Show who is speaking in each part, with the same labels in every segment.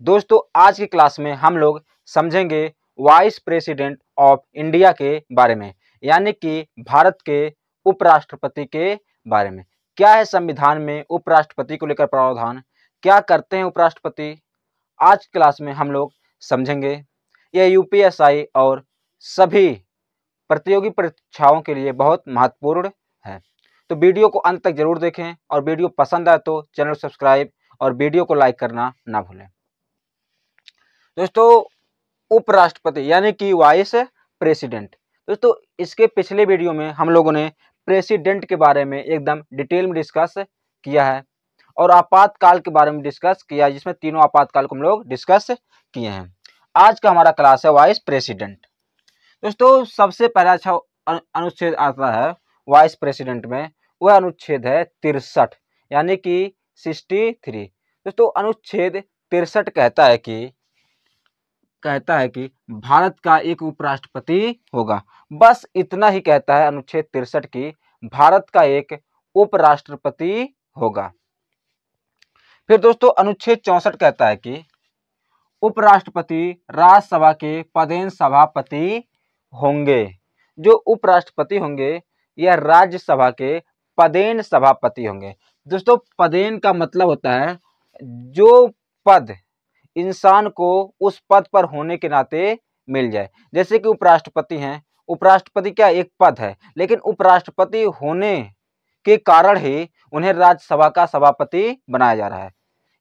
Speaker 1: दोस्तों आज की क्लास में हम लोग समझेंगे वाइस प्रेसिडेंट ऑफ इंडिया के बारे में, यानी कि भारत के उपराष्ट्रपति के बारे में। क्या है संविधान में उपराष्ट्रपति को लेकर प्रावधान, क्या करते हैं उपराष्ट्रपति, आज क्लास में हम लोग समझेंगे। यह यूपीएससी और सभी प्रतियोगी परीक्षाओं के लिए बहुत महत्वपूर्ण है, तो वीडियो को अंत तक जरूर देखें और वीडियो पसंद आए तो चैनल सब्सक्राइब और वीडियो को लाइक करना ना भूलें। दोस्तों उपराष्ट्रपति यानी कि वाइस प्रेसिडेंट, दोस्तों इसके पिछले वीडियो में हम लोगों ने प्रेसिडेंट के बारे में एकदम डिटेल में डिस्कस किया है और आपातकाल के बारे में डिस्कस किया है, जिसमें तीनों आपातकाल को हम लोग डिस्कस किए हैं। आज का हमारा क्लास है वाइस प्रेसिडेंट। दोस्तों सबसे पहला अनुच्छेद आता है वाइस प्रेसिडेंट में, वह अनुच्छेद है 63 यानी कि 63। दोस्तों अनुच्छेद 63 कहता है कि भारत का एक उपराष्ट्रपति होगा। बस इतना ही कहता है अनुच्छेद 63 की भारत का एक उपराष्ट्रपति होगा। फिर दोस्तों अनुच्छेद 64 कहता है कि उपराष्ट्रपति राज्यसभा के पदेन सभापति होंगे। जो उपराष्ट्रपति होंगे यह राज्यसभा के पदेन सभापति होंगे। दोस्तों पदेन का मतलब होता है जो पद इंसान को उस पद पर होने के नाते मिल जाए। जैसे कि उपराष्ट्रपति हैं, उपराष्ट्रपति क्या एक पद है, लेकिन उपराष्ट्रपति होने के कारण ही उन्हें राज्यसभा का सभापति बनाया जा रहा है।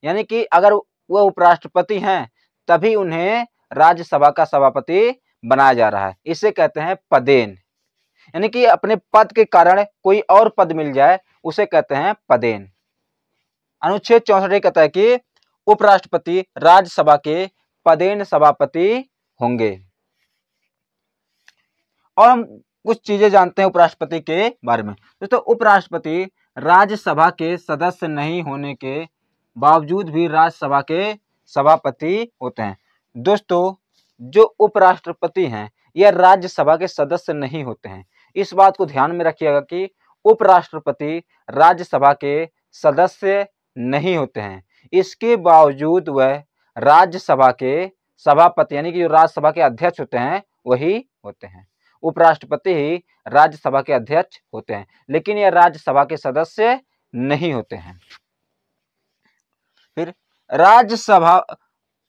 Speaker 1: यानी कि अगर वह उपराष्ट्रपति हैं तभी उन्हें राज्यसभा का सभापति बनाया जा रहा है। इसे कहते हैं पदेन, यानी कि अपने पद के कारण कोई और पद मिल जाए उसे कहते हैं पदेन। अनुच्छेद 64 कहता है कि उपराष्ट्रपति राज्यसभा के पदेन सभापति होंगे। और हम कुछ चीजें जानते हैं उपराष्ट्रपति के बारे में। दोस्तों उपराष्ट्रपति राज्यसभा के सदस्य नहीं होने के बावजूद भी राज्यसभा के सभापति होते हैं। दोस्तों जो उपराष्ट्रपति हैं यह राज्यसभा के सदस्य नहीं होते हैं। इस बात को ध्यान में रखिएगा कि उपराष्ट्रपति राज्यसभा के सदस्य नहीं होते हैं, इसके बावजूद वह राज्यसभा के सभापति यानी कि जो राज्यसभा के अध्यक्ष होते हैं वही होते हैं। उपराष्ट्रपति ही राज्यसभा के अध्यक्ष होते हैं, लेकिन यह राज्यसभा के सदस्य नहीं होते हैं। फिर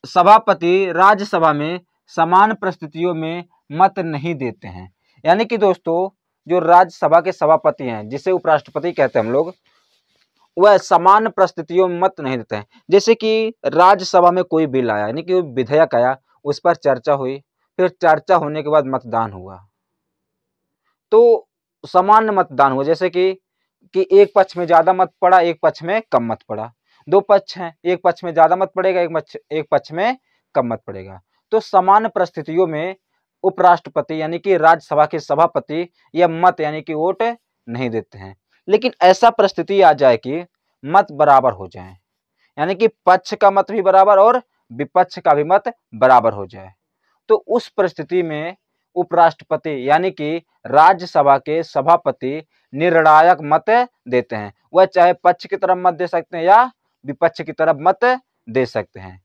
Speaker 1: सभापति राज्यसभा में समान परिस्थितियों में मत नहीं देते हैं। यानी कि दोस्तों जो राज्यसभा के सभापति हैं जिसे उपराष्ट्रपति कहते हैं हम लोग, वह समान परिस्थितियों में मत नहीं देते हैं। जैसे कि राज्यसभा में कोई बिल आया यानी कि विधेयक आया, उस पर चर्चा हुई, फिर चर्चा होने के बाद मतदान हुआ तो समान मतदान हुआ। जैसे कि एक पक्ष में ज्यादा मत पड़ा, एक पक्ष में कम मत पड़ा। दो पक्ष हैं, एक पक्ष में ज्यादा मत पड़ेगा, एक पक्ष में कम मत पड़ेगा। तो समान परिस्थितियों में उपराष्ट्रपति यानी कि राज्यसभा के सभापति यह मत यानी कि वोट नहीं देते हैं। लेकिन ऐसा परिस्थिति आ जाए कि मत बराबर हो जाए, यानी कि पक्ष का मत भी बराबर और विपक्ष का भी मत बराबर हो जाए, तो उस परिस्थिति में उपराष्ट्रपति यानी कि राज्यसभा के सभापति निर्णायक मत देते हैं। वह चाहे पक्ष की तरफ मत दे सकते हैं या विपक्ष की तरफ मत दे सकते हैं।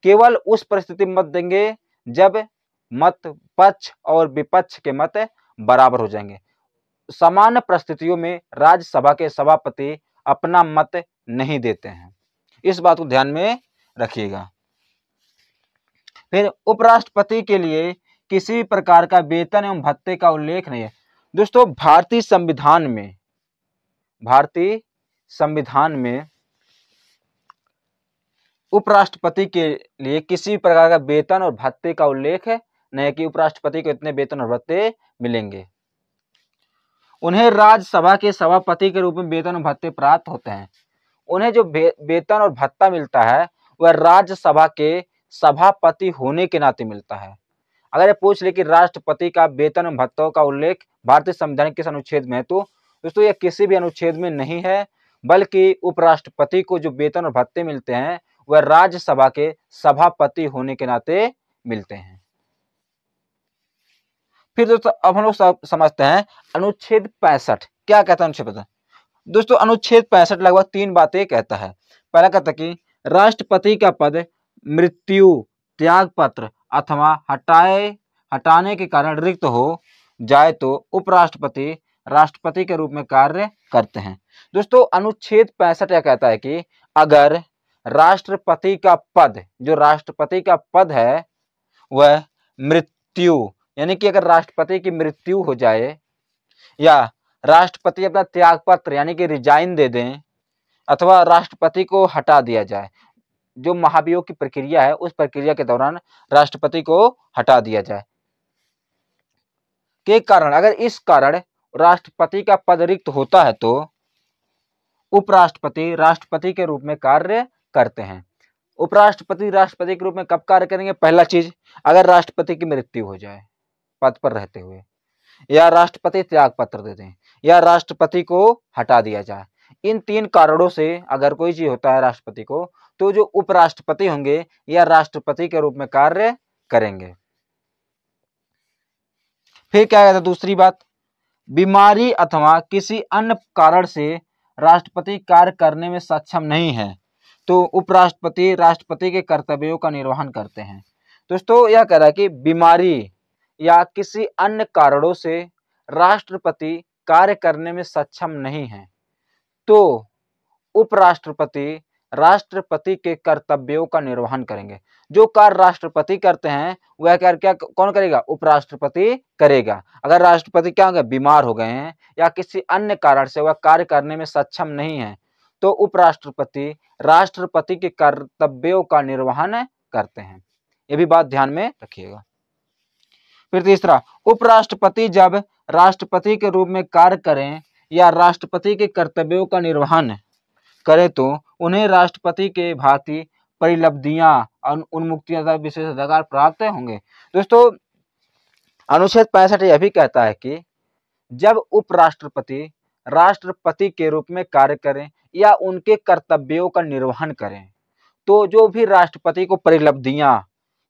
Speaker 1: केवल उस परिस्थिति में मत देंगे जब मत पक्ष और विपक्ष के मत बराबर हो जाएंगे। समान परिस्थितियों में राज्यसभा के सभापति अपना मत नहीं देते हैं, इस बात को ध्यान में रखिएगा। फिर उपराष्ट्रपति के लिए किसी प्रकार का वेतन एवं भत्ते का उल्लेख नहीं है। दोस्तों भारतीय संविधान में उपराष्ट्रपति के लिए किसी प्रकार का वेतन और भत्ते का उल्लेख नहीं है कि उपराष्ट्रपति को इतने वेतन और भत्ते मिलेंगे। उन्हें राज्यसभा के सभापति के रूप में वेतन और भत्ते प्राप्त होते हैं। उन्हें जो वेतन और भत्ता मिलता है वह राज्यसभा के सभापति होने के नाते मिलता है। अगर ये पूछ ले कि राष्ट्रपति का वेतन और भत्तों का उल्लेख भारतीय संविधान के किस अनुच्छेद में है, तो दोस्तों यह किसी भी अनुच्छेद में नहीं है, बल्कि उपराष्ट्रपति को जो वेतन और भत्ते मिलते हैं वह राज्यसभा के सभापति होने के नाते मिलते हैं। फिर दोस्तों अब हम लोग समझते हैं अनुच्छेद 65 क्या कहता है। अनुच्छेद 65 दोस्तों अनुच्छेद 65 लगभग 3 बातें कहता है। पहला कहता है कि राष्ट्रपति का पद मृत्यु, त्यागपत्र अथवा हटाने के कारण रिक्त हो जाए तो उपराष्ट्रपति राष्ट्रपति के रूप में कार्य करते हैं। दोस्तों अनुच्छेद 65 यह कहता है कि अगर राष्ट्रपति का पद, जो राष्ट्रपति का पद है वह मृत्यु, यानी कि अगर राष्ट्रपति की मृत्यु हो जाए या राष्ट्रपति अपना त्यागपत्र यानी कि रिजाइन दे दें अथवा राष्ट्रपति को हटा दिया जाए, जो महाभियोग की प्रक्रिया है उस प्रक्रिया के दौरान राष्ट्रपति को हटा दिया जाए के कारण, अगर इस कारण राष्ट्रपति का पद रिक्त होता है तो उपराष्ट्रपति राष्ट्रपति के रूप में कार्य करते हैं। उपराष्ट्रपति राष्ट्रपति के रूप में कब कार्य करेंगे? पहला चीज, अगर राष्ट्रपति की मृत्यु हो जाए पद पर रहते हुए, या राष्ट्रपति त्याग पत्र दे दें, या राष्ट्रपति को हटा दिया जाए। इन तीन कारणों से अगर कोई चीज होता है राष्ट्रपति को, तो जो उपराष्ट्रपति होंगे या राष्ट्रपति के रूप में कार्य करेंगे। फिर क्या कहता है दूसरी बात, बीमारी अथवा किसी अन्य कारण से राष्ट्रपति कार्य करने में सक्षम नहीं है तो उपराष्ट्रपति राष्ट्रपति के कर्तव्यों का निर्वहन करते हैं। दोस्तों यह कह रहा है कि बीमारी या किसी अन्य कारणों से राष्ट्रपति कार्य करने में सक्षम नहीं है तो उपराष्ट्रपति राष्ट्रपति के कर्तव्यों का निर्वहन करेंगे। जो कार्य राष्ट्रपति करते हैं वह कार्य क्या कौन करेगा? उपराष्ट्रपति करेगा। अगर राष्ट्रपति क्या हो गए? बीमार हो गए हैं या किसी अन्य कारण से वह कार्य करने में सक्षम नहीं है तो उपराष्ट्रपति राष्ट्रपति के कर्तव्यों का निर्वहन करते हैं। ये भी बात ध्यान में रखिएगा। फिर तीसरा, उपराष्ट्रपति जब राष्ट्रपति के रूप में कार्य करें या राष्ट्रपति के कर्तव्यों का निर्वहन करें तो उन्हें राष्ट्रपति के भांति परिलब्धियां और उन्मुक्तियां तथा विशेष अधिकार प्राप्त होंगे। दोस्तों अनुच्छेद 65 यह भी कहता है कि जब उपराष्ट्रपति राष्ट्रपति के रूप में कार्य करें या उनके कर्तव्यों का निर्वहन करें तो जो भी राष्ट्रपति को परिलब्धियां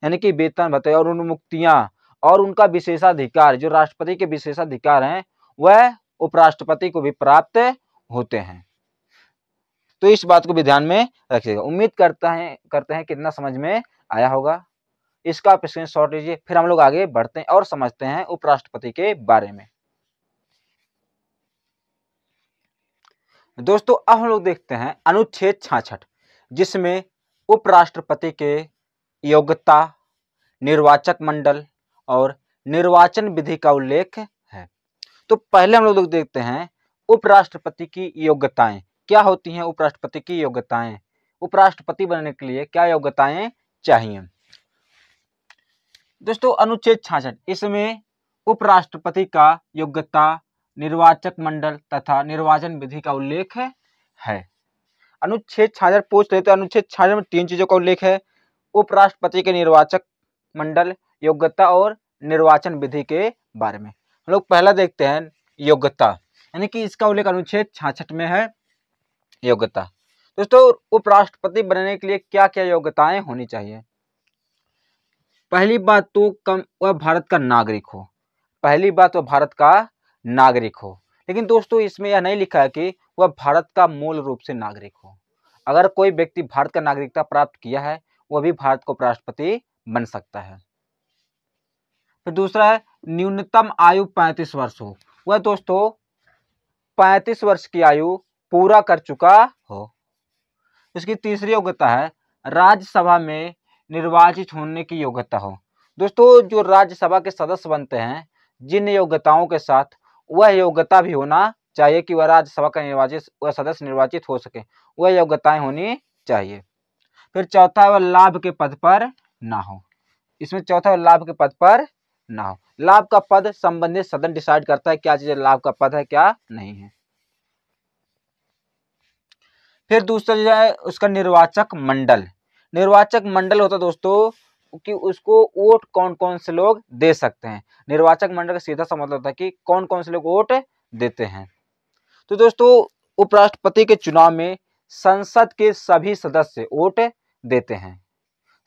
Speaker 1: यानी कि वेतन भत्ते और उन्मुक्तियां और उनका विशेषाधिकार, जो राष्ट्रपति के विशेषाधिकार हैं, वह उपराष्ट्रपति को भी प्राप्त होते हैं। तो इस बात को भी ध्यान में रखिएगा। उम्मीद करते हैं कितना समझ में आया होगा। इसका आप स्क्रीनशॉट लीजिए। फिर हम लोग आगे बढ़ते हैं और समझते हैं उपराष्ट्रपति के बारे में। दोस्तों अब हम लोग देखते हैं अनुच्छेद 66 जिसमें उपराष्ट्रपति के योग्यता, निर्वाचक मंडल और निर्वाचन विधि का उल्लेख है। तो पहले हम लोग देखते हैं उपराष्ट्रपति की योग्यताएं क्या होती हैं। उपराष्ट्रपति की योग्यताएं, उपराष्ट्रपति बनने के लिए क्या योग्यताएं चाहिए। दोस्तों अनुच्छेद 66 इसमें उपराष्ट्रपति का योग्यता, निर्वाचक मंडल तथा निर्वाचन विधि का उल्लेख है। अनुच्छेद 66 पूछ रहे तो अनुच्छेद 66 में तीन चीजों का उल्लेख है, उपराष्ट्रपति के निर्वाचक मंडल, योग्यता और निर्वाचन विधि के बारे में। हम लोग पहला देखते हैं योग्यता, यानी कि इसका उल्लेख अनुच्छेद 66 में है, योग्यता। दोस्तों उपराष्ट्रपति बनने के लिए क्या क्या योग्यताएं होनी चाहिए। पहली बात तो वह भारत का नागरिक हो, पहली बात वह भारत का नागरिक हो। लेकिन दोस्तों इसमें यह नहीं लिखा है कि वह भारत का मूल रूप से नागरिक हो। अगर कोई व्यक्ति भारत का नागरिकता प्राप्त किया है वह भी भारत को उपराष्ट्रपति बन सकता है। फिर दूसरा है न्यूनतम आयु 35 वर्ष हो, वह दोस्तों 35 वर्ष की आयु पूरा कर चुका हो। इसकी तीसरी योग्यता है राज्यसभा में निर्वाचित होने की योग्यता हो। दोस्तों जो राज्यसभा के सदस्य बनते हैं जिन योग्यताओं के साथ वह योग्यता भी होना चाहिए कि वह राज्यसभा का वह सदस्य निर्वाचित हो सके, वह योग्यताएं होनी चाहिए। फिर चौथा वह लाभ के पद पर ना हो। इसमें चौथा लाभ के पद पर ना हो। लाभ का पद संबंधित सदन डिसाइड करता है क्या चीज लाभ का पद है क्या नहीं है। फिर दूसरा जो है उसका निर्वाचक मंडल। निर्वाचक मंडल होता है दोस्तों कि उसको वोट कौन कौन से लोग दे सकते हैं। निर्वाचक मंडल का सीधा सा मतलब होता है कि कौन कौन से लोग वोट देते हैं। तो दोस्तों उपराष्ट्रपति के चुनाव में संसद के सभी सदस्य वोट देते हैं।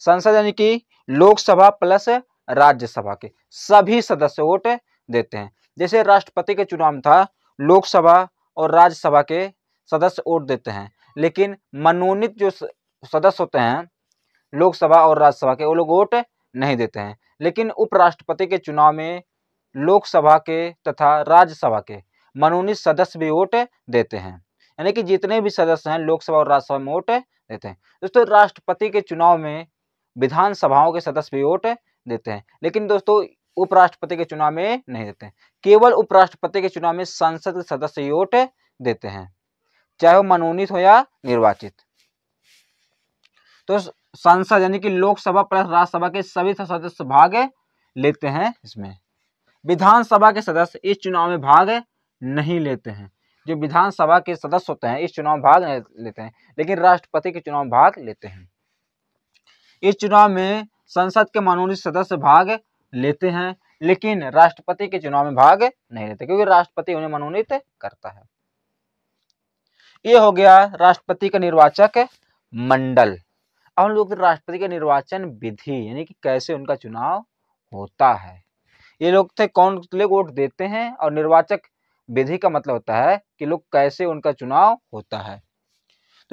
Speaker 1: संसद यानी कि लोकसभा प्लस राज्यसभा के सभी सदस्य वोट देते हैं। जैसे राष्ट्रपति के चुनाव में था, लोकसभा और राज्यसभा के सदस्य वोट देते हैं, लेकिन मनोनीत जो सदस्य होते हैं लोकसभा और राज्यसभा के, वो लोग वोट नहीं देते हैं। लेकिन उपराष्ट्रपति के चुनाव में लोकसभा के तथा राज्यसभा के मनोनीत सदस्य भी वोट देते हैं, यानी कि जितने भी सदस्य हैं लोकसभा और राज्यसभा में वोट देते हैं। दोस्तों राष्ट्रपति के चुनाव में विधानसभाओं के सदस्य भी वोट देते हैं, लेकिन दोस्तों उपराष्ट्रपति के चुनाव में नहीं देते हैं। केवल उपराष्ट्रपति के चुनाव में संसद के सदस्य ही वोट देते हैं, चाहे वो मनोनीत हो या निर्वाचित। तो संसद यानी कि लोकसभा प्लस राज्यसभा के सभी सदस्य भाग लेते हैं इसमें। विधानसभा के सदस्य इस चुनाव में भाग नहीं लेते हैं। जो विधानसभा के सदस्य होते हैं इस चुनाव में भाग नहीं लेते हैं, लेकिन राष्ट्रपति के चुनाव में भाग लेते हैं। इस चुनाव में संसद के मनोनीत सदस्य भाग लेते हैं, लेकिन राष्ट्रपति के चुनाव में भाग नहीं लेते, क्योंकि राष्ट्रपति उन्हें मनोनीत करता है। ये हो गया राष्ट्रपति का निर्वाचक मंडल। अब हम लोग राष्ट्रपति का निर्वाचन विधि यानी कि कैसे उनका चुनाव होता है। ये लोग थे कौन लोग वोट देते हैं, और निर्वाचक विधि का मतलब होता है कि लोग कैसे उनका चुनाव होता है।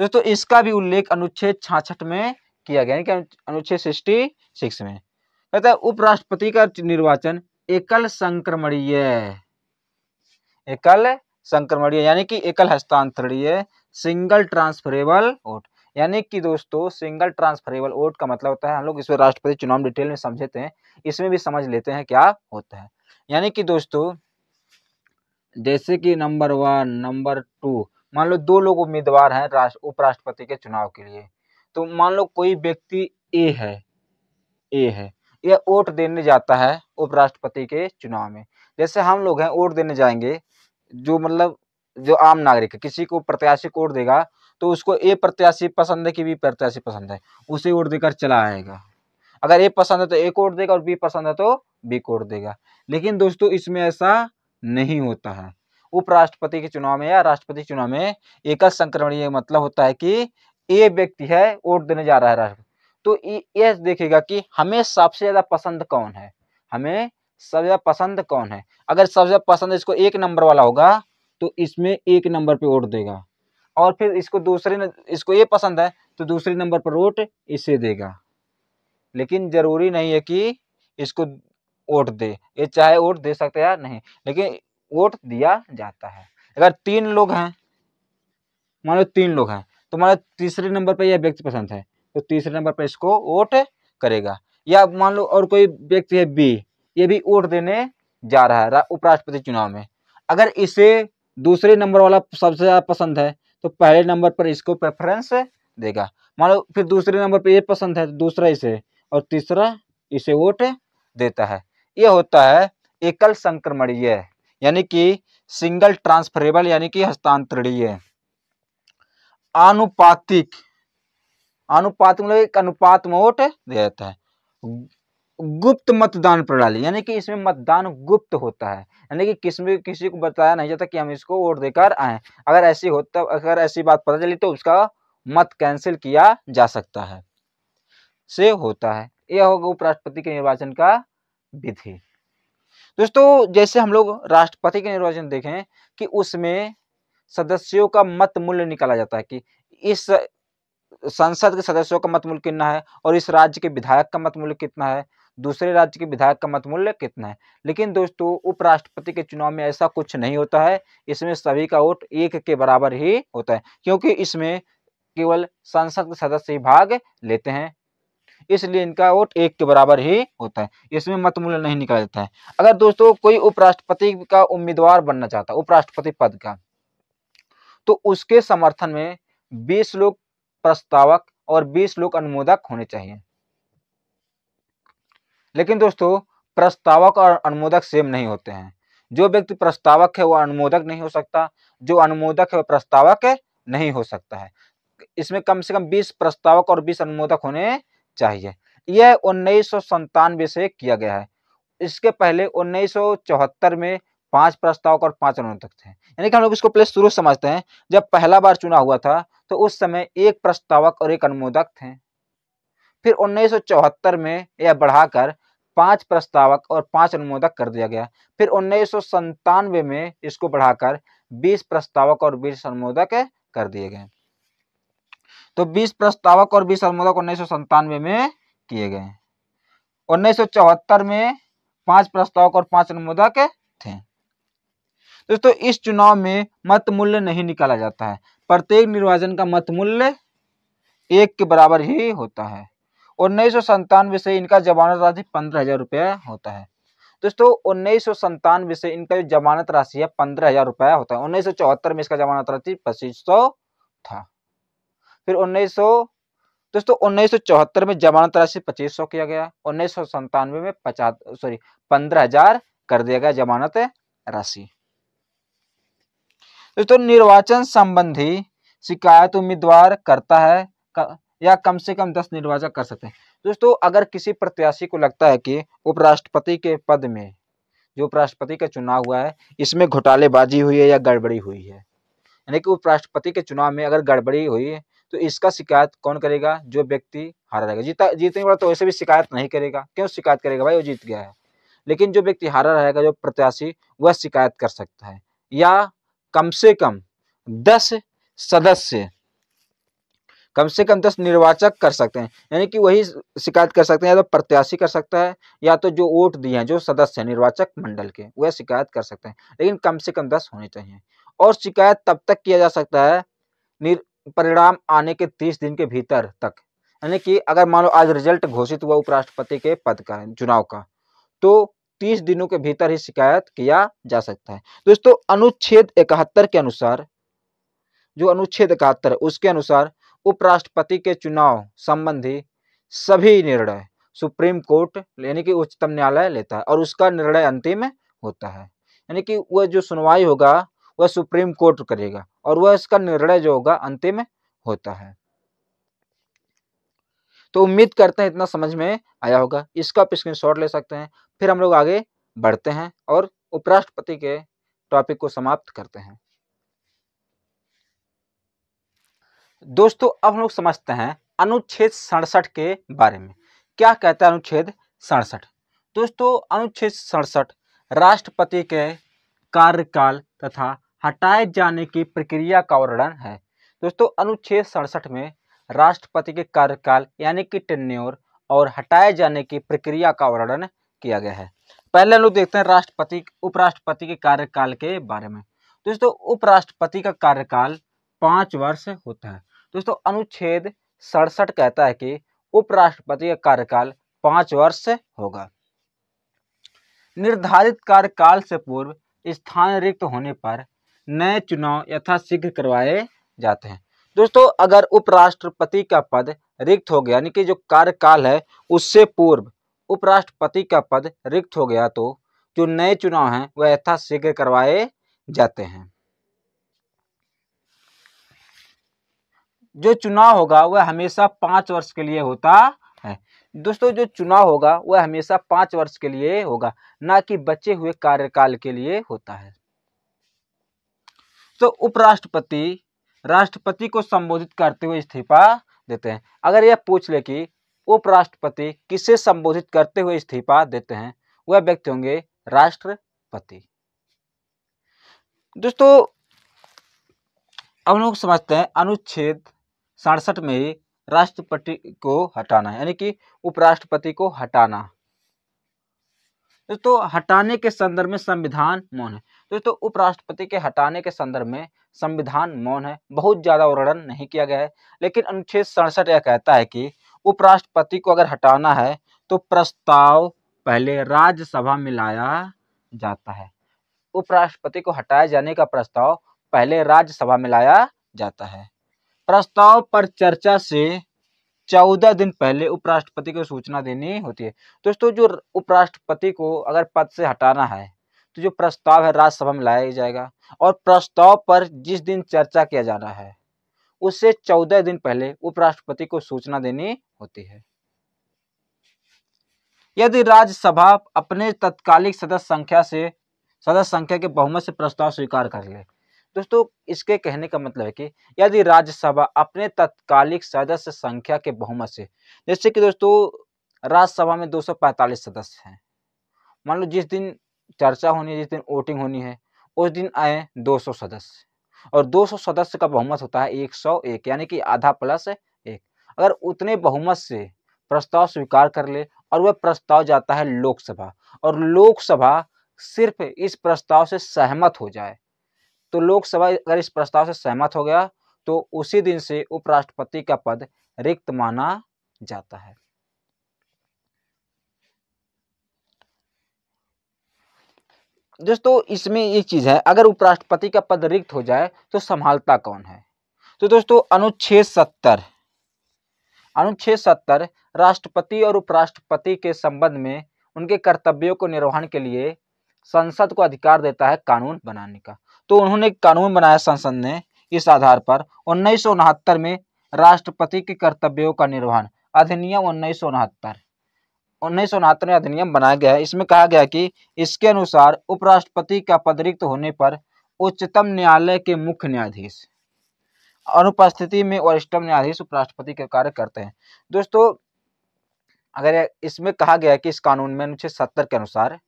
Speaker 1: दोस्तों इसका भी उल्लेख अनुच्छेद 66 में किया गया, यानी कि अनुच्छेद 66 में कहता है उपराष्ट्रपति का निर्वाचन एकल संक्रमणीय यानी कि एकल हस्तांतरणीय सिंगल ट्रांसफरेबल वोट, यानी कि दोस्तों सिंगल ट्रांसफरेबल वोट का मतलब होता है, हम लोग इसमें राष्ट्रपति चुनाव डिटेल में समझते हैं, इसमें भी समझ लेते हैं क्या होता है। यानी कि दोस्तों जैसे कि नंबर 1 नंबर 2, मान लो 2 लोग उम्मीदवार हैं उपराष्ट्रपति के चुनाव के लिए। तो मान लो कोई व्यक्ति ए है, यह वोट देने जाता है उपराष्ट्रपति के चुनाव में। जैसे हम लोग हैं वोट देने जाएंगे, जो आम नागरिक है किसी को प्रत्याशी को वोट देगा, तो उसको ए प्रत्याशी पसंद है कि बी प्रत्याशी पसंद है, उसे वोट देकर चला आएगा। अगर ए पसंद है तो ए को वोट देगा, और बी पसंद है तो बी को वोट देगा। लेकिन दोस्तों इसमें ऐसा नहीं होता है। उपराष्ट्रपति के चुनाव में या राष्ट्रपति चुनाव में एकल संक्रमणीय मतलब होता है कि ए व्यक्ति है वोट देने जा रहा है राष्ट्रपति, तो ये देखेगा कि हमें सबसे ज्यादा पसंद कौन है, अगर सबसे ज्यादा पसंद इसको 1 नंबर वाला होगा तो इसमें 1 नंबर पे वोट देगा, और फिर इसको ये पसंद है तो दूसरे नंबर पर वोट इसे देगा। लेकिन जरूरी नहीं है कि इसको वोट दे, ये चाहे वोट दे सकता है या नहीं, लेकिन वोट दिया जाता है। अगर 3 लोग हैं, मान लो 3 लोग हैं, तो मान लो तीसरे नंबर पर यह व्यक्ति पसंद है तो तीसरे नंबर पर इसको वोट करेगा। या मान लो और कोई व्यक्ति है बी, ये भी वोट देने जा रहा है उपराष्ट्रपति चुनाव में, अगर इसे दूसरे नंबर वाला सबसे ज्यादा पसंद है तो पहले नंबर पर इसको प्रेफरेंस देगा। मान लो फिर दूसरे नंबर पर ये पसंद है तो दूसरा इसे, और तीसरा इसे वोट देता है। यह होता है एकल संक्रमणीय यानी कि सिंगल ट्रांसफरेबल यानी कि हस्तांतरणीय। आनुपातिक मतलब एक अनुपात में वोट दिया जाता है। गुप्त मतदान प्रणाली यानी कि इसमें मतदान गुप्त होता है, यानी कि किसी को बताया नहीं जाता कि हम इसको वोट देकर आए। अगर ऐसी बात पता चली तो उसका मत कैंसिल किया जा सकता है, से होता है। यह होगा उपराष्ट्रपति के निर्वाचन का विधि। दोस्तों जैसे हम लोग राष्ट्रपति के निर्वाचन देखें कि उसमें सदस्यों का मत मूल्य निकाला जाता है कि इस संसद के सदस्यों का मत मूल्य कितना है, और इस राज्य के विधायक का मत मूल्य कितना है, दूसरे राज्य के विधायक का मत मूल्य कितना है। लेकिन दोस्तों उपराष्ट्रपति के चुनाव में ऐसा कुछ नहीं होता है, इसमें सभी का वोट 1 के बराबर ही होता है, क्योंकि इसमें केवल संसद के सदस्य ही भाग लेते हैं, इसलिए इनका वोट 1 के बराबर ही होता है, इसमें मत मूल्य नहीं निकाला जाता है। अगर दोस्तों कोई उपराष्ट्रपति का उम्मीदवार बनना चाहता है उपराष्ट्रपति पद का, तो उसके समर्थन में 20 लोग प्रस्तावक और 20 लोग अनुमोदक होने चाहिए। लेकिन दोस्तों प्रस्तावक और अनुमोदक सेम नहीं होते हैं। जो व्यक्ति प्रस्तावक है वो अनुमोदक नहीं हो सकता, जो अनुमोदक है वो प्रस्तावक नहीं हो सकता है। इसमें कम से कम 20 प्रस्तावक और 20 अनुमोदक होने चाहिए। यह 1997 से किया गया है। इसके पहले 1974 में 5 प्रस्तावक और 5 अनुमोदक थे। यानी कि हम लोग इसको पहले शुरू समझते हैं। जब पहला बार चुनाव हुआ था तो उस समय 1 प्रस्तावक और 1 अनुमोदक थे। फिर 1974 में यह बढ़ाकर 5 प्रस्तावक और 5 अनुमोदक कर दिया गया। फिर 1997 में इसको बढ़ाकर 20 प्रस्तावक और 20 अनुमोदक कर दिए गए। तो 20 प्रस्तावक और 20 अनुमोदक 1997 में किए गए। 1974 में 5 प्रस्तावक और 5 अनुमोदक थे। दोस्तों इस चुनाव में मत मूल्य नहीं निकाला जाता है, प्रत्येक निर्वाचन का मत मूल्य 1 के बराबर ही होता है। 1997 से इनका जमानत राशि 15,000 रुपया होता है। दोस्तों 1997 से इनका जो जमानत राशि है 15,000 रुपया होता है। 1974 में इसका जमानत राशि 2500 था। फिर 1974 में जमानत राशि 2500 किया गया। 1997 में 15,000 कर दिया गया जमानत राशि। दोस्तों निर्वाचन संबंधी शिकायत उम्मीदवार करता है या कम से कम 10 निर्वाचक कर सकते हैं। दोस्तों अगर किसी प्रत्याशी को लगता है कि उपराष्ट्रपति के पद में जो उपराष्ट्रपति का चुनाव हुआ है इसमें घोटालेबाजी हुई है या गड़बड़ी हुई है, यानी कि उपराष्ट्रपति के चुनाव में अगर गड़बड़ी हुई है तो इसका शिकायत कौन करेगा? जो व्यक्ति हारा रहेगा। जीतने वाला तो वैसे भी शिकायत नहीं करेगा, क्यों शिकायत करेगा भाई, वो जीत गया है। लेकिन जो व्यक्ति हारा रहेगा, जो प्रत्याशी, वह शिकायत कर सकता है। या कम से कम 10 सदस्य, कम से कम 10 निर्वाचक कर सकते हैं, यानी कि वही शिकायत कर सकते हैं। या तो प्रत्याशी कर सकता है या तो जो वोट दिए हैं, जो सदस्य हैं निर्वाचक मंडल के, वह शिकायत कर सकते हैं। लेकिन कम से कम 10 होने चाहिए। और शिकायत तब तक किया जा सकता है परिणाम आने के 30 दिन के भीतर तक, यानी कि अगर मान लो आज रिजल्ट घोषित हुआ उपराष्ट्रपति के पद का, चुनाव का, तो 30 दिनों के भीतर ही शिकायत किया जा सकता है। दोस्तों अनुच्छेद 71 के अनुसार, जो अनुच्छेद 71 है उसके अनुसार उपराष्ट्रपति के चुनाव संबंधी सभी निर्णय सुप्रीम कोर्ट यानी कि उच्चतम न्यायालय लेता है और उसका निर्णय अंतिम होता है। यानी कि वह जो सुनवाई होगा वह सुप्रीम कोर्ट करेगा और वह इसका निर्णय जो होगा अंतिम होता है। तो उम्मीद करते हैं इतना समझ में आया होगा। इसका आप स्क्रीनशॉट ले सकते हैं। फिर हम लोग आगे बढ़ते हैं और उपराष्ट्रपति के टॉपिक को समाप्त करते हैं। दोस्तों अब हम लोग समझते हैं अनुच्छेद 67 के बारे में। क्या कहता है अनुच्छेद 67? दोस्तों अनुच्छेद 67 राष्ट्रपति के कार्यकाल तथा हटाए जाने की प्रक्रिया का वर्णन है। दोस्तों अनुच्छेद 67 में राष्ट्रपति के कार्यकाल यानी कि टेन्योर और हटाए जाने की प्रक्रिया का वर्णन किया गया है। पहले हम लोग देखते हैं उपराष्ट्रपति के कार्यकाल के बारे में। दोस्तों उपराष्ट्रपति का कार्यकाल 5 वर्ष होता है। दोस्तों अनुच्छेद 67 कहता है कि उपराष्ट्रपति का कार्यकाल 5 वर्ष होगा। निर्धारित कार्यकाल से पूर्व स्थान रिक्त होने पर नए चुनाव यथाशीघ्र करवाए जाते हैं। दोस्तों अगर उपराष्ट्रपति का पद रिक्त हो गया, यानी कि जो कार्यकाल है उससे पूर्व उपराष्ट्रपति का पद रिक्त हो गया, तो जो नए चुनाव हैं वह यथाशीघ्र करवाए जाते हैं। जो चुनाव होगा वह हमेशा 5 वर्ष के लिए होता है। दोस्तों जो चुनाव होगा वह हमेशा 5 वर्ष के लिए होगा, ना कि बचे हुए कार्यकाल के लिए होता है। तो उपराष्ट्रपति राष्ट्रपति को संबोधित करते हुए इस्तीफा देते हैं। अगर यह पूछ ले कि उपराष्ट्रपति किसे संबोधित करते हुए इस्तीफा देते हैं, वह व्यक्ति होंगे राष्ट्रपति। दोस्तों अब हम लोग समझते हैं अनुच्छेद 67 में ही राष्ट्रपति को हटाना है, यानी कि उपराष्ट्रपति को हटाना। दोस्तों हटाने के संदर्भ में संविधान मौन है। दोस्तों उपराष्ट्रपति के हटाने के संदर्भ में संविधान मौन है, बहुत ज्यादा वर्णन नहीं किया गया है। लेकिन अनुच्छेद 67 यह कहता है कि उपराष्ट्रपति को अगर हटाना है तो प्रस्ताव पहले राज्यसभा में लाया जाता है। उपराष्ट्रपति को हटाए जाने का प्रस्ताव पहले राज्यसभा में लाया जाता है। प्रस्ताव पर चर्चा से 14 दिन पहले उपराष्ट्रपति को सूचना देनी होती है। दोस्तों जो उपराष्ट्रपति को अगर पद से हटाना है तो जो प्रस्ताव है राज्यसभा में लाया जाएगा और प्रस्ताव पर जिस दिन चर्चा किया जाना है उससे 14 दिन पहले उपराष्ट्रपति को सूचना देनी होती है। यदि राज्यसभा अपने तत्कालिक सदस्य संख्या के बहुमत से प्रस्ताव स्वीकार कर ले। दोस्तों इसके कहने का मतलब है कि यदि राज्यसभा अपने तत्कालिक सदस्य संख्या के बहुमत से, जैसे कि दोस्तों राज्यसभा में 245 सदस्य हैं, मान लो जिस दिन चर्चा होनी है, जिस दिन वोटिंग होनी है, उस दिन आए 200 सदस्य और 200 सदस्य का बहुमत होता है 101, यानी कि आधा प्लस 1। अगर उतने बहुमत से प्रस्ताव स्वीकार कर ले और वह प्रस्ताव जाता है लोकसभा, और लोकसभा सिर्फ इस प्रस्ताव से सहमत हो जाए, तो लोकसभा अगर इस प्रस्ताव से सहमत हो गया तो उसी दिन से उपराष्ट्रपति का पद रिक्त माना जाता है। दोस्तों इसमें एक चीज है, अगर उपराष्ट्रपति का पद रिक्त हो जाए तो संभालता कौन है? तो दोस्तों अनुच्छेद 70 राष्ट्रपति और उपराष्ट्रपति के संबंध में उनके कर्तव्यों को निर्वहन के लिए संसद को अधिकार देता है कानून बनाने का। तो उन्होंने कानून बनाया संसद ने, इस आधार पर 1969 में राष्ट्रपति के कर्तव्यों का निर्वहन अधिनियम 1969 में अधिनियम बनाया गया है। इसमें कहा गया कि इसके अनुसार उपराष्ट्रपति का पद रिक्त होने पर उच्चतम न्यायालय के मुख्य न्यायाधीश अनुपस्थिति में वरिष्ठतम न्यायाधीश उपराष्ट्रपति के कार्य करते हैं। दोस्तों अगर इसमें कहा गया है कि इस कानून में अनुच्छेद 70 के अनुसार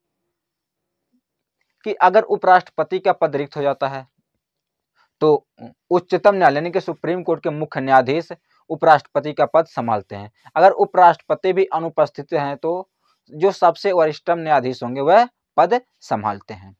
Speaker 1: कि अगर उपराष्ट्रपति का पद रिक्त हो जाता है तो उच्चतम न्यायालय यानी कि सुप्रीम कोर्ट के मुख्य न्यायाधीश उपराष्ट्रपति का पद संभालते हैं। अगर उपराष्ट्रपति भी अनुपस्थित हैं तो जो सबसे वरिष्ठतम न्यायाधीश होंगे वह पद संभालते हैं।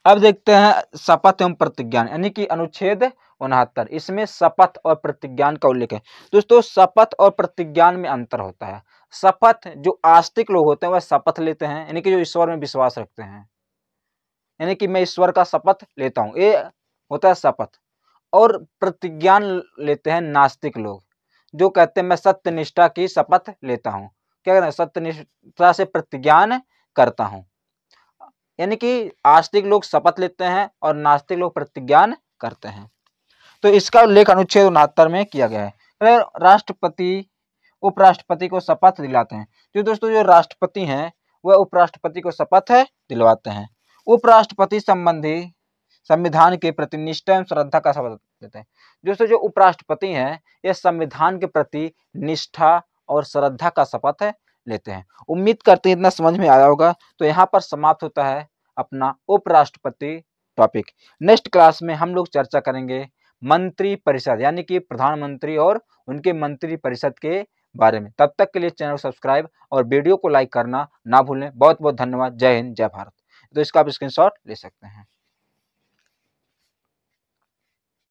Speaker 1: अब देखते हैं शपथ एवं प्रतिज्ञान, यानी कि अनुच्छेद 69, इसमें शपथ और प्रतिज्ञान का उल्लेख है। दोस्तों शपथ और प्रतिज्ञान में अंतर होता है। शपथ जो आस्तिक लोग होते हैं वह शपथ लेते हैं, यानी कि जो ईश्वर में विश्वास रखते हैं, यानी कि मैं ईश्वर का शपथ लेता हूँ, ये होता है शपथ। और प्रतिज्ञान लेते हैं नास्तिक लोग, जो कहते हैं मैं सत्यनिष्ठा की शपथ लेता हूँ। क्या कहते हैं? सत्यनिष्ठा से प्रतिज्ञान करता हूँ। यानी कि आस्तिक लोग शपथ लेते हैं और नास्तिक लोग प्रतिज्ञान करते हैं। तो इसका उल्लेख अनुच्छेद 69 में किया गया है। राष्ट्रपति उपराष्ट्रपति को शपथ दिलाते हैं। जो दोस्तों जो राष्ट्रपति हैं वह उपराष्ट्रपति को शपथ दिलवाते हैं। उपराष्ट्रपति संबंधी संविधान के प्रति निष्ठा एवं श्रद्धा का शपथ लेते हैं। दोस्तों जो उपराष्ट्रपति हैं यह संविधान के प्रति निष्ठा और श्रद्धा का शपथ लेते हैं। उम्मीद करते हैं इतना समझ में आया होगा। तो यहाँ पर समाप्त होता है अपना उपराष्ट्रपति टॉपिक। नेक्स्ट क्लास में हम लोग चर्चा करेंगे मंत्री परिषद, यानी कि प्रधानमंत्री और उनके मंत्री परिषद के बारे में। तब तक के लिए चैनल को सब्सक्राइब और वीडियो को लाइक करना ना भूलें। बहुत बहुत धन्यवाद। जय हिंद, जय भारत। तो इसका आप स्क्रीनशॉट ले सकते हैं।